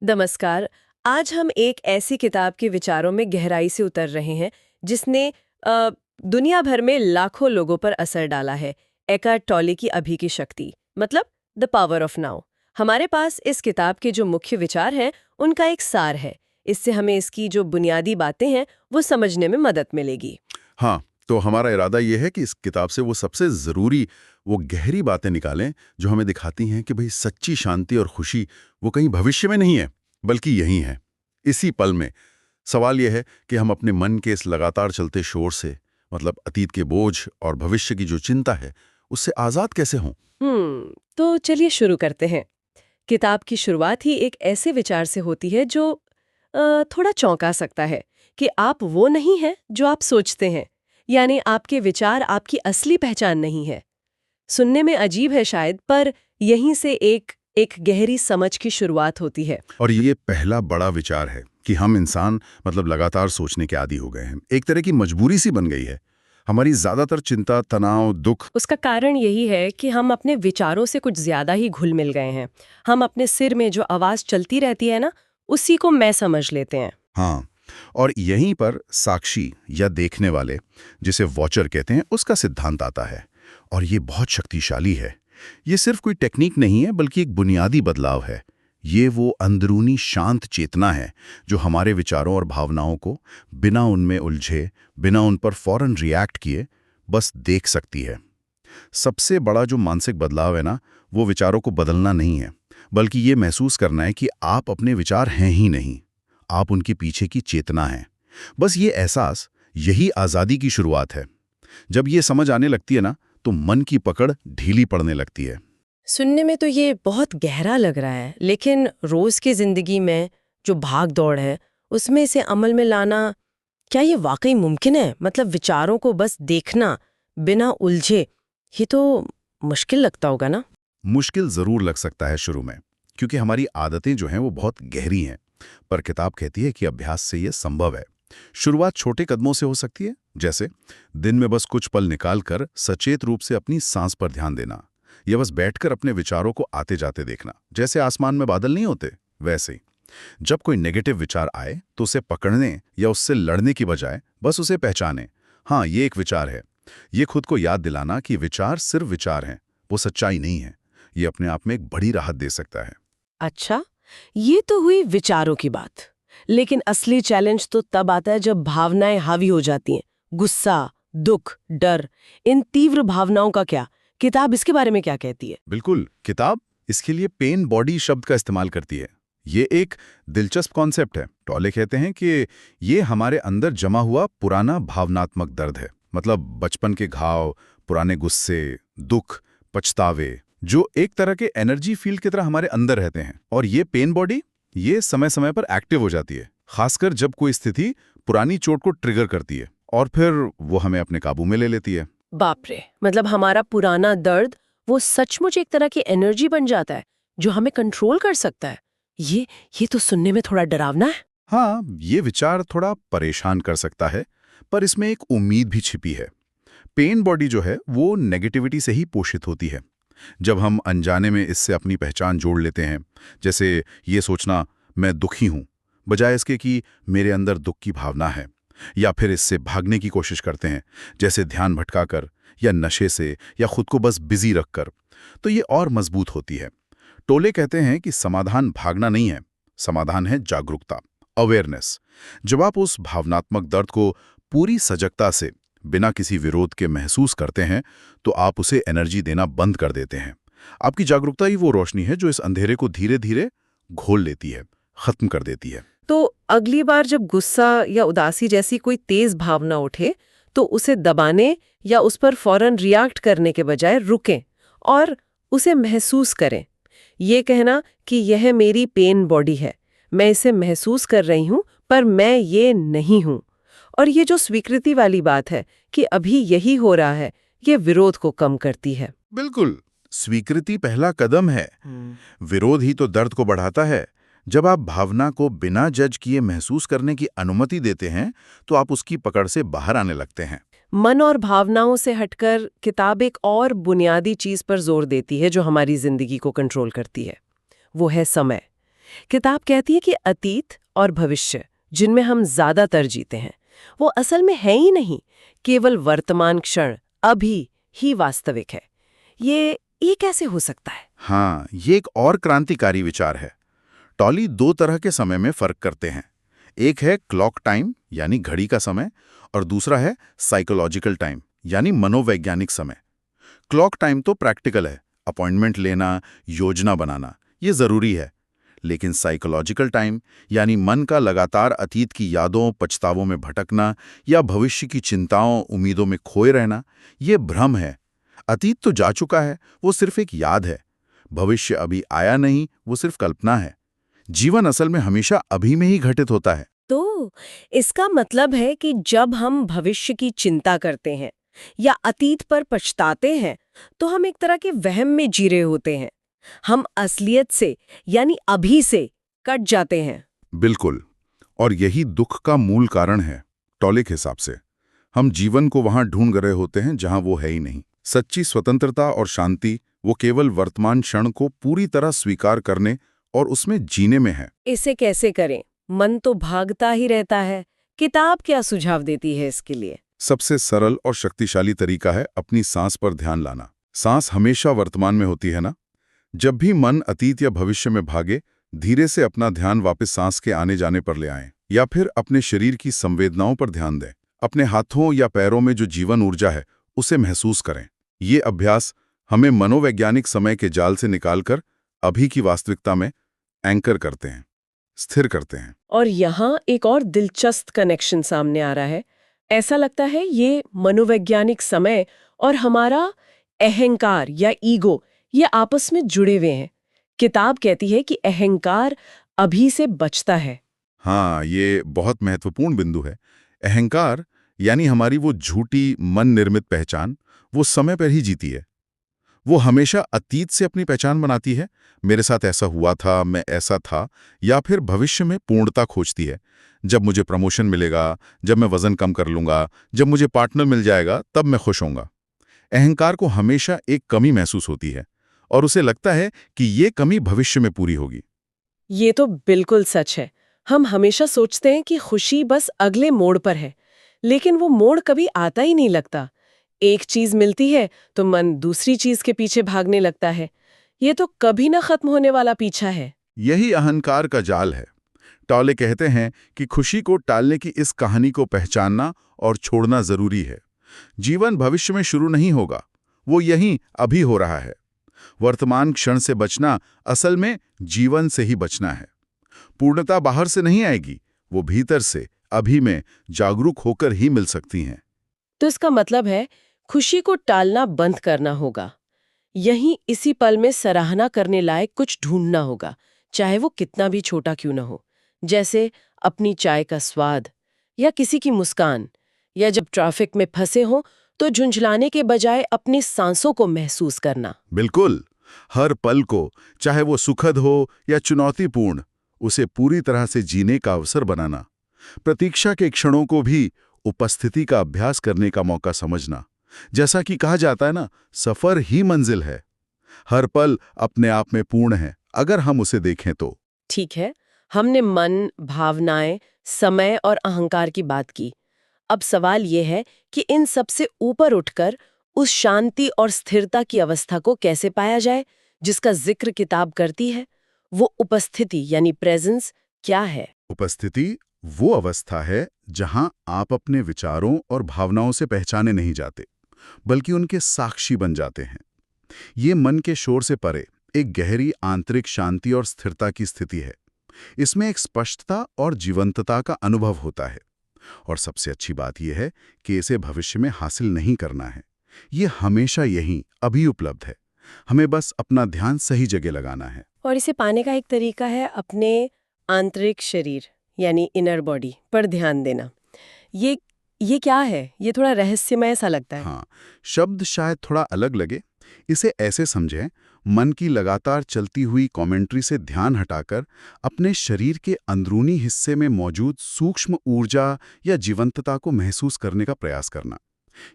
नमस्कार। आज हम एक ऐसी किताब के विचारों में गहराई से उतर रहे हैं जिसने दुनिया भर में लाखों लोगों पर असर डाला है। एकार्ट टॉले की अभी की शक्ति, मतलब द पावर ऑफ नाउ। हमारे पास इस किताब के जो मुख्य विचार हैं उनका एक सार है। इससे हमें इसकी जो बुनियादी बातें हैं वो समझने में मदद मिलेगी। हाँ, तो हमारा इरादा ये है कि इस किताब से वो सबसे ज़रूरी, वो गहरी बातें निकालें जो हमें दिखाती हैं कि भई सच्ची शांति और खुशी वो कहीं भविष्य में नहीं है, बल्कि यहीं है, इसी पल में। सवाल ये है कि हम अपने मन के इस लगातार चलते शोर से, मतलब अतीत के बोझ और भविष्य की जो चिंता है, उससे आज़ाद कैसे हों? तो चलिए शुरू करते हैं। किताब की शुरुआत ही एक ऐसे विचार से होती है जो थोड़ा चौंका सकता है कि आप वो नहीं हैं जो आप सोचते हैं। यानी आपके विचार आपकी असली पहचान नहीं है। सुनने में अजीब है शायद, पर यहीं से एक गहरी समझ की शुरुआत होती है। और ये पहला बड़ा विचार है कि हम इंसान मतलब लगातार सोचने के आदी हो गए हैं। एक तरह की मजबूरी सी बन गई है। हमारी ज़्यादातर चिंता, तनाव, दुख। उसका कारण यही है कि हम अपने विचारों से कुछ ज्यादा ही घुल मिल गए हैं। हम अपने सिर में जो आवाज चलती रहती है ना, उसी को मैं समझ लेते हैं। हाँ, और यहीं पर साक्षी या देखने वाले, जिसे वॉचर कहते हैं, उसका सिद्धांत आता है। और ये बहुत शक्तिशाली है। ये सिर्फ कोई टेक्निक नहीं है, बल्कि एक बुनियादी बदलाव है। ये वो अंदरूनी शांत चेतना है जो हमारे विचारों और भावनाओं को बिना उनमें उलझे, बिना उन पर फौरन रिएक्ट किए, बस देख सकती है। सबसे बड़ा जो मानसिक बदलाव है ना, वो विचारों को बदलना नहीं है, बल्कि ये महसूस करना है कि आप अपने विचार हैं ही नहीं, आप उनके पीछे की चेतना हैं। बस ये एहसास, यही आज़ादी की शुरुआत है। जब ये समझ आने लगती है ना, तो मन की पकड़ ढीली पड़ने लगती है। सुनने में तो ये बहुत गहरा लग रहा है, लेकिन रोज की जिंदगी में जो भाग दौड़ है उसमें इसे अमल में लाना, क्या ये वाकई मुमकिन है? मतलब विचारों को बस देखना बिना उलझे, ये तो मुश्किल लगता होगा ना। मुश्किल ज़रूर लग सकता है शुरू में, क्योंकि हमारी आदतें जो हैं वो बहुत गहरी हैं। पर किताब कहती है कि अभ्यास से ये संभव है। शुरुआत छोटे कदमों से हो सकती है, जैसे दिन में बस कुछ पल निकालकर सचेत रूप से अपनी सांस पर ध्यान देना, या बस बैठकर अपने विचारों को आते जाते देखना, जैसे आसमान में बादल नहीं होते वैसे ही। जब कोई नेगेटिव विचार आए तो उसे पकड़ने या उससे लड़ने की बजाय बस उसे पहचाने। हाँ, ये एक विचार है। ये खुद को याद दिलाना कि विचार सिर्फ विचार हैं, वो सच्चाई नहीं है। ये अपने आप में एक बड़ी राहत दे सकता है। अच्छा, ये तो हुई विचारों की बात। लेकिन असली चैलेंज तो तब आता है जब भावनाएं हावी हो जाती हैं। गुस्सा, दुख, डर, इन तीव्र भावनाओं का क्या? किताब इसके बारे में क्या कहती है? बिल्कुल, किताब इसके लिए पेन बॉडी शब्द का इस्तेमाल करती है। ये एक दिलचस्प कॉन्सेप्ट है। टॉले कहते हैं कि ये हमारे अंदर जमा हुआ पुराना भावनात्मक दर्द है। मतलब बचपन के घाव, पुराने गुस्से, दुख, पछतावे, जो एक तरह के एनर्जी फील्ड की तरह हमारे अंदर रहते हैं। और ये पेन बॉडी, ये समय समय पर एक्टिव हो जाती है, खासकर जब कोई स्थिति पुरानी चोट को ट्रिगर करती है, और फिर वो हमें अपने काबू में ले लेती है। बाप रे, मतलब हमारा पुराना दर्द वो सचमुच एक तरह की एनर्जी बन जाता है जो हमें कंट्रोल कर सकता है। ये ये तो सुनने में थोड़ा डरावना है। हाँ, ये विचार थोड़ा परेशान कर सकता है, पर इसमें एक उम्मीद भी छिपी है। पेन बॉडी जो है वो नेगेटिविटी से ही पोषित होती है। जब हम अनजाने में इससे अपनी पहचान जोड़ लेते हैं, जैसे ये सोचना मैं दुखी हूं, बजाय इसके कि मेरे अंदर दुख की भावना है, या फिर इससे भागने की कोशिश करते हैं, जैसे ध्यान भटकाकर या नशे से या खुद को बस बिजी रखकर, तो ये और मजबूत होती है। टोले कहते हैं कि समाधान भागना नहीं है, समाधान है जागरूकता, अवेयरनेस। जब आप उस भावनात्मक दर्द को पूरी सजगता से, बिना किसी विरोध के महसूस करते हैं, तो आप उसे एनर्जी देना बंद कर देते हैं। आपकी जागरूकता ही वो रोशनी है जो इस अंधेरे को धीरे धीरे घोल लेती है, खत्म कर देती है। तो अगली बार जब गुस्सा या उदासी जैसी कोई तेज भावना उठे, तो उसे दबाने या उस पर फौरन रिएक्ट करने के बजाय रुकें और उसे महसूस करें। ये कहना कि यह मेरी पेन बॉडी है, मैं इसे महसूस कर रही हूं, पर मैं ये नहीं हूं। और ये जो स्वीकृति वाली बात है कि अभी यही हो रहा है, ये विरोध को कम करती है। बिल्कुल, स्वीकृति पहला कदम है। विरोध ही तो दर्द को बढ़ाता है। जब आप भावना को बिना जज किए महसूस करने की अनुमति देते हैं, तो आप उसकी पकड़ से बाहर आने लगते हैं। मन और भावनाओं से हटकर किताब एक और बुनियादी चीज पर जोर देती है जो हमारी जिंदगी को कंट्रोल करती है। वो है समय। किताब कहती है कि अतीत और भविष्य जिनमें हम ज्यादातर जीते हैं वो असल में है ही नहीं, केवल वर्तमान क्षण अभी ही वास्तविक है। ये कैसे हो सकता है? हाँ, ये एक और क्रांतिकारी विचार है। टॉली दो तरह के समय में फर्क करते हैं। एक है क्लॉक टाइम यानी घड़ी का समय, और दूसरा है साइकोलॉजिकल टाइम यानी मनोवैज्ञानिक समय। क्लॉक टाइम तो प्रैक्टिकल है, अपॉइंटमेंट लेना, योजना बनाना, ये जरूरी है। लेकिन साइकोलॉजिकल टाइम यानी मन का लगातार अतीत की यादों, पछतावों में भटकना या भविष्य की चिंताओं, उम्मीदों में खोए रहना, ये भ्रम है। अतीत तो जा चुका है, वो सिर्फ एक याद है। भविष्य अभी आया नहीं, वो सिर्फ कल्पना है। जीवन असल में हमेशा अभी में ही घटित होता है। तो इसका मतलब है कि जब हम भविष्य की चिंता करते हैं या अतीत पर पछताते हैं तो हम एक तरह के वहम में जी रहे होते हैं। हम असलियत से यानी अभी से कट जाते हैं। बिल्कुल। और यही दुख का मूल कारण है। टॉले के हिसाब से हम जीवन को वहां ढूंढ रहे होते हैं जहां वो है ही नहीं। सच्ची स्वतंत्रता और शांति वो केवल वर्तमान क्षण को पूरी तरह स्वीकार करने और उसमें जीने में है। इसे कैसे करें? मन तो भागता ही रहता है। किताब क्या सुझाव देती है इसके लिए? सबसे सरल और शक्तिशाली तरीका है अपनी सांस पर ध्यान लाना। सांस हमेशा वर्तमान में होती है ना? जब भी मन अतीत या भविष्य में भागे, धीरे से अपना ध्यान वापस सांस के आने जाने पर ले आएं, या फिर अपने शरीर की संवेदनाओं पर ध्यान दें। अपने हाथों या पैरों में जो जीवन ऊर्जा है उसे महसूस करें। ये अभ्यास हमें मनोवैज्ञानिक समय के जाल से निकालकर अभी की वास्तविकता में एंकर करते हैं, स्थिर करते हैं। और यहाँ एक और दिलचस्प कनेक्शन सामने आ रहा है। ऐसा लगता है ये मनोवैज्ञानिक समय और हमारा अहंकार या ईगो ये आपस में जुड़े हुए हैं। किताब कहती है कि अहंकार अभी से बचता है। हाँ, ये बहुत महत्वपूर्ण बिंदु है। अहंकार यानी हमारी वो झूठी मन निर्मित पहचान, वो समय पर ही जीती है। वो हमेशा अतीत से अपनी पहचान बनाती है। मेरे साथ ऐसा हुआ था, मैं ऐसा था, या फिर भविष्य में पूर्णता खोजती है। जब मुझे प्रमोशन मिलेगा, जब मैं वजन कम कर लूंगा, जब मुझे पार्टनर मिल जाएगा, तब मैं खुश होऊंगा। अहंकार को हमेशा एक कमी महसूस होती है और उसे लगता है कि ये कमी भविष्य में पूरी होगी। ये तो बिल्कुल सच है। हम हमेशा सोचते हैं कि खुशी बस अगले मोड़ पर है, लेकिन वो मोड़ कभी आता ही नहीं लगता। एक चीज मिलती है तो मन दूसरी चीज के पीछे भागने लगता है। ये तो कभी ना खत्म होने वाला पीछा है। यही अहंकार का जाल है। टॉले कहते हैं कि खुशी को टालने की इस कहानी को पहचानना और छोड़ना जरूरी है। जीवन भविष्य में शुरू नहीं होगा, वो यहीं अभी हो रहा है। वर्तमान क्षण से बचना असल में जीवन से ही बचना है। पूर्णता बाहर से नहीं आएगी, वो भीतर से अभी में जागरूक होकर ही मिल सकती हैं। तो इसका मतलब है खुशी को टालना बंद करना होगा। यहीं इसी पल में सराहना करने लायक कुछ ढूंढना होगा, चाहे वो कितना भी छोटा क्यों ना हो। जैसे अपनी चाय का स्वाद या किसी की मुस्कान, या जब ट्रैफिक में फंसे हो तो झुंझलाने के बजाय अपनी सांसों को महसूस करना। बिल्कुल। हर पल को, चाहे वो सुखद हो या चुनौतीपूर्ण, उसे पूरी तरह से जीने का अवसर बनाना। प्रतीक्षा के क्षणों को भी उपस्थिति का अभ्यास करने का मौका समझना। जैसा कि कहा जाता है ना, सफर ही मंजिल है। हर पल अपने आप में पूर्ण है अगर हम उसे देखें तो। ठीक है, हमने मन, भावनाएं, समय और अहंकार की बात की। अब सवाल यह है कि इन सबसे ऊपर उठकर उस शांति और स्थिरता की अवस्था को कैसे पाया जाए जिसका जिक्र किताब करती है। वो उपस्थिति यानी प्रेजेंस क्या है? उपस्थिति वो अवस्था है जहां आप अपने विचारों और भावनाओं से पहचाने नहीं जाते, बल्कि उनके साक्षी बन जाते हैं। ये मन के शोर से परे एक गहरी आंतरिक शांति और स्थिरता की स्थिति है। इसमें एक स्पष्टता और जीवंतता का अनुभव होता है। और सबसे अच्छी बात यह है कि इसे भविष्य में हासिल नहीं करना है। ये हमेशा यहीं अभी उपलब्ध है। हमें बस अपना ध्यान सही जगह लगाना है। और इसे पाने का एक तरीका है अपने आंतरिक शरीर यानी इनर बॉडी पर ध्यान देना। ये क्या है? ये थोड़ा रहस्यमय सा लगता है। हाँ, शब्द शायद थोड़ा अलग लगे। इसे ऐसे समझें, मन की लगातार चलती हुई कमेंट्री से ध्यान हटाकर अपने शरीर के अंदरूनी हिस्से में मौजूद सूक्ष्म ऊर्जा या जीवंतता को महसूस करने का प्रयास करना।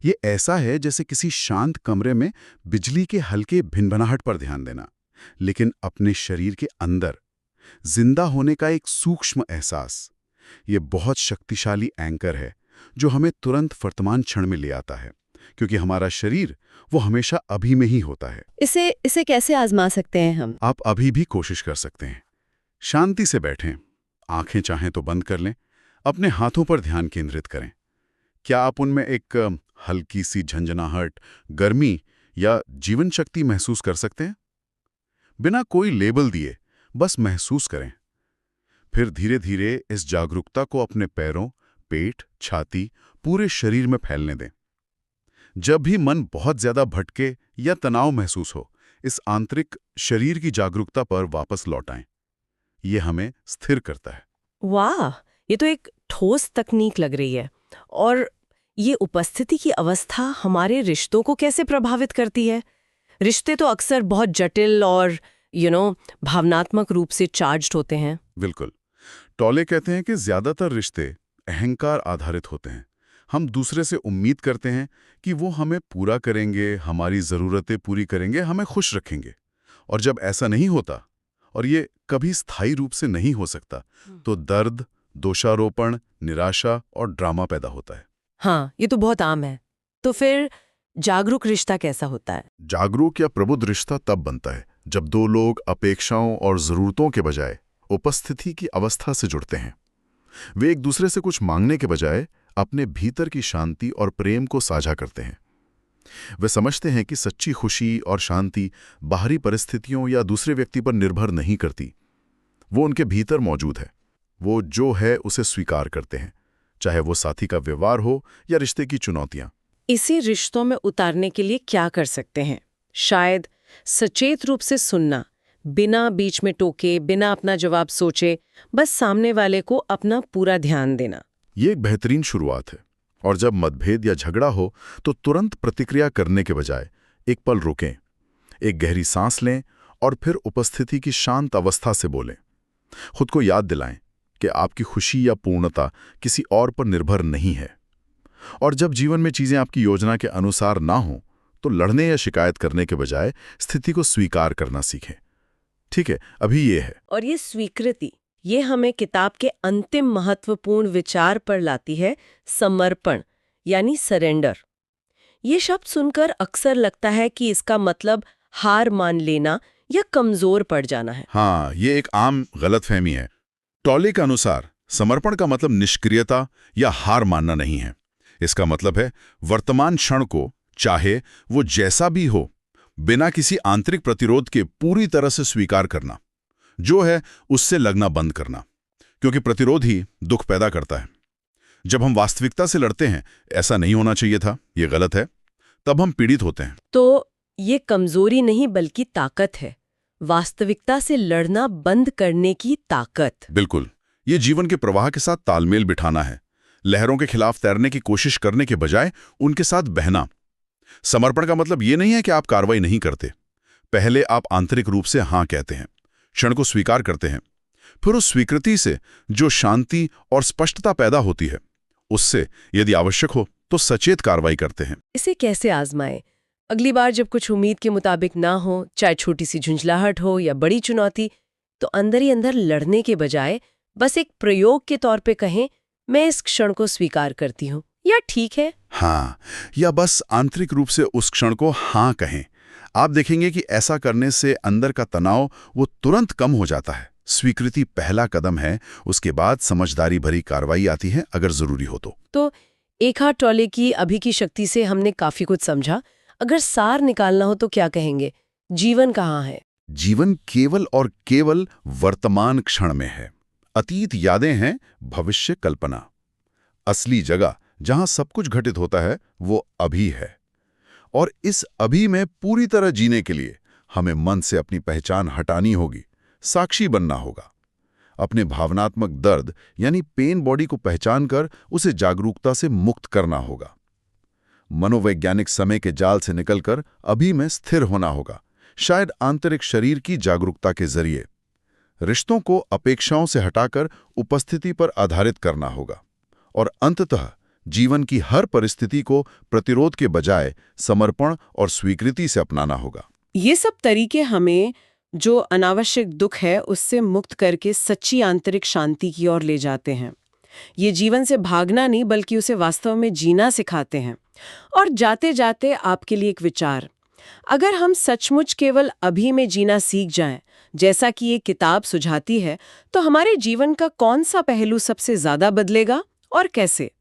ये ऐसा है जैसे किसी शांत कमरे में बिजली के हल्के भिनभिनाहट पर ध्यान देना, लेकिन अपने शरीर के अंदर। जिंदा होने का एक सूक्ष्म एहसास। ये बहुत शक्तिशाली एंकर है जो हमें तुरंत वर्तमान क्षण में ले आता है, क्योंकि हमारा शरीर वो हमेशा अभी में ही होता है। इसे कैसे आजमा सकते हैं हम? आप अभी भी कोशिश कर सकते हैं। शांति से बैठें, आंखें चाहें तो बंद कर लें, अपने हाथों पर ध्यान केंद्रित करें। क्या आप उनमें एक हल्की सी झंझनाहट, गर्मी या जीवन शक्ति महसूस कर सकते हैं? बिना कोई लेबल दिए बस महसूस करें। फिर धीरे धीरे इस जागरूकता को अपने पैरों, पेट, छाती, पूरे शरीर में फैलने दें। जब भी मन बहुत ज्यादा भटके या तनाव महसूस हो, इस आंतरिक शरीर की जागरूकता पर वापस लौटाएं। ये हमें स्थिर करता है। वाह, ये तो एक ठोस तकनीक लग रही है। और ये उपस्थिति की अवस्था हमारे रिश्तों को कैसे प्रभावित करती है? रिश्ते तो अक्सर बहुत जटिल और भावनात्मक रूप से चार्ज्ड होते हैं। बिल्कुल। टॉले कहते हैं कि ज्यादातर रिश्ते अहंकार आधारित होते हैं। हम दूसरे से उम्मीद करते हैं कि वो हमें पूरा करेंगे, हमारी ज़रूरतें पूरी करेंगे, हमें खुश रखेंगे। और जब ऐसा नहीं होता, और ये कभी स्थायी रूप से नहीं हो सकता, तो दर्द, दोषारोपण, निराशा और ड्रामा पैदा होता है। हाँ, ये तो बहुत आम है। तो फिर जागरूक रिश्ता कैसा होता है? जागरूक या प्रबुद्ध रिश्ता तब बनता है जब दो लोग अपेक्षाओं और ज़रूरतों के बजाय उपस्थिति की अवस्था से जुड़ते हैं। वे एक दूसरे से कुछ मांगने के बजाय अपने भीतर की शांति और प्रेम को साझा करते हैं। वे समझते हैं कि सच्ची खुशी और शांति बाहरी परिस्थितियों या दूसरे व्यक्ति पर निर्भर नहीं करती, वो उनके भीतर मौजूद है। वो जो है उसे स्वीकार करते हैं, चाहे वो साथी का व्यवहार हो या रिश्ते की चुनौतियां। इसे रिश्तों में उतारने के लिए क्या कर सकते हैं? शायद सचेत रूप से सुनना, बिना बीच में टोके, बिना अपना जवाब सोचे, बस सामने वाले को अपना पूरा ध्यान देना। ये एक बेहतरीन शुरुआत है। और जब मतभेद या झगड़ा हो तो तुरंत प्रतिक्रिया करने के बजाय एक पल रुकें, एक गहरी सांस लें और फिर उपस्थिति की शांत अवस्था से बोलें। खुद को याद दिलाएं कि आपकी खुशी या पूर्णता किसी और पर निर्भर नहीं है। और जब जीवन में चीजें आपकी योजना के अनुसार ना हो, तो लड़ने या शिकायत करने के बजाय स्थिति को स्वीकार करना सीखें। ठीक है, अभी ये है। और ये स्वीकृति, ये हमें किताब के अंतिम महत्वपूर्ण विचार पर लाती है, समर्पण यानी सरेंडर। ये शब्द सुनकर अक्सर लगता है कि इसका मतलब हार मान लेना या कमजोर पड़ जाना है। हाँ, ये एक आम गलतफहमी है। टॉले के अनुसार समर्पण का मतलब निष्क्रियता या हार मानना नहीं है। इसका मतलब है वर्तमान क्षण को, चाहे वो जैसा भी हो, बिना किसी आंतरिक प्रतिरोध के पूरी तरह से स्वीकार करना। जो है उससे लगना बंद करना, क्योंकि प्रतिरोध ही दुख पैदा करता है। जब हम वास्तविकता से लड़ते हैं, ऐसा नहीं होना चाहिए था, ये गलत है, तब हम पीड़ित होते हैं। तो ये कमजोरी नहीं बल्कि ताकत है, वास्तविकता से लड़ना बंद करने की ताकत। बिल्कुल, ये जीवन के प्रवाह के साथ तालमेल बिठाना है, लहरों के खिलाफ तैरने की कोशिश करने के बजाय उनके साथ बहना। समर्पण का मतलब ये नहीं है कि आप कार्रवाई नहीं करते। पहले आप आंतरिक रूप से हाँ कहते हैं, क्षण को स्वीकार करते हैं, फिर उस स्वीकृति से जो शांति और स्पष्टता पैदा होती है, उससे यदि आवश्यक हो तो सचेत कार्रवाई करते हैं। इसे कैसे आजमाएं? अगली बार जब कुछ उम्मीद के मुताबिक ना हो, चाहे छोटी सी झुंझलाहट हो या बड़ी चुनौती, तो अंदर ही अंदर लड़ने के बजाय बस एक प्रयोग के तौर पे कहें, मैं इस क्षण को स्वीकार करती हूँ, या ठीक है। हाँ, या बस आंतरिक रूप से उस क्षण को हाँ कहें। आप देखेंगे कि ऐसा करने से अंदर का तनाव वो तुरंत कम हो जाता है। स्वीकृति पहला कदम है, उसके बाद समझदारी भरी कार्रवाई आती है अगर जरूरी हो तो। एकार्ट टॉले की अभी की शक्ति से हमने काफी कुछ समझा। अगर सार निकालना हो तो क्या कहेंगे? जीवन कहाँ है? जीवन केवल और केवल वर्तमान क्षण में है। अतीत यादें हैं, भविष्य कल्पना। असली जगह जहां सब कुछ घटित होता है वो अभी है। और इस अभी में पूरी तरह जीने के लिए हमें मन से अपनी पहचान हटानी होगी, साक्षी बनना होगा। अपने भावनात्मक दर्द यानी पेन बॉडी को पहचान कर उसे जागरूकता से मुक्त करना होगा। मनोवैज्ञानिक समय के जाल से निकलकर अभी में स्थिर होना होगा, शायद आंतरिक शरीर की जागरूकता के जरिए। रिश्तों को अपेक्षाओं से हटाकर उपस्थिति पर आधारित करना होगा। और अंततः जीवन की हर परिस्थिति को प्रतिरोध के बजाय समर्पण और स्वीकृति से अपनाना होगा। ये सब तरीके हमें जो अनावश्यक दुख है उससे मुक्त करके सच्ची आंतरिक शांति की ओर ले जाते हैं। ये जीवन से भागना नहीं बल्कि उसे वास्तव में जीना सिखाते हैं। और जाते जाते आपके लिए एक विचार, अगर हम सचमुच केवल अभी में जीना सीख जाएं, जैसा कि ये किताब सुझाती है, तो हमारे जीवन का कौन सा पहलू सबसे ज्यादा बदलेगा और कैसे?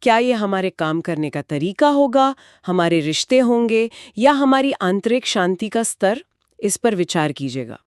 क्या ये हमारे काम करने का तरीका होगा, हमारे रिश्ते होंगे, या हमारी आंतरिक शांति का स्तर? इस पर विचार कीजिएगा।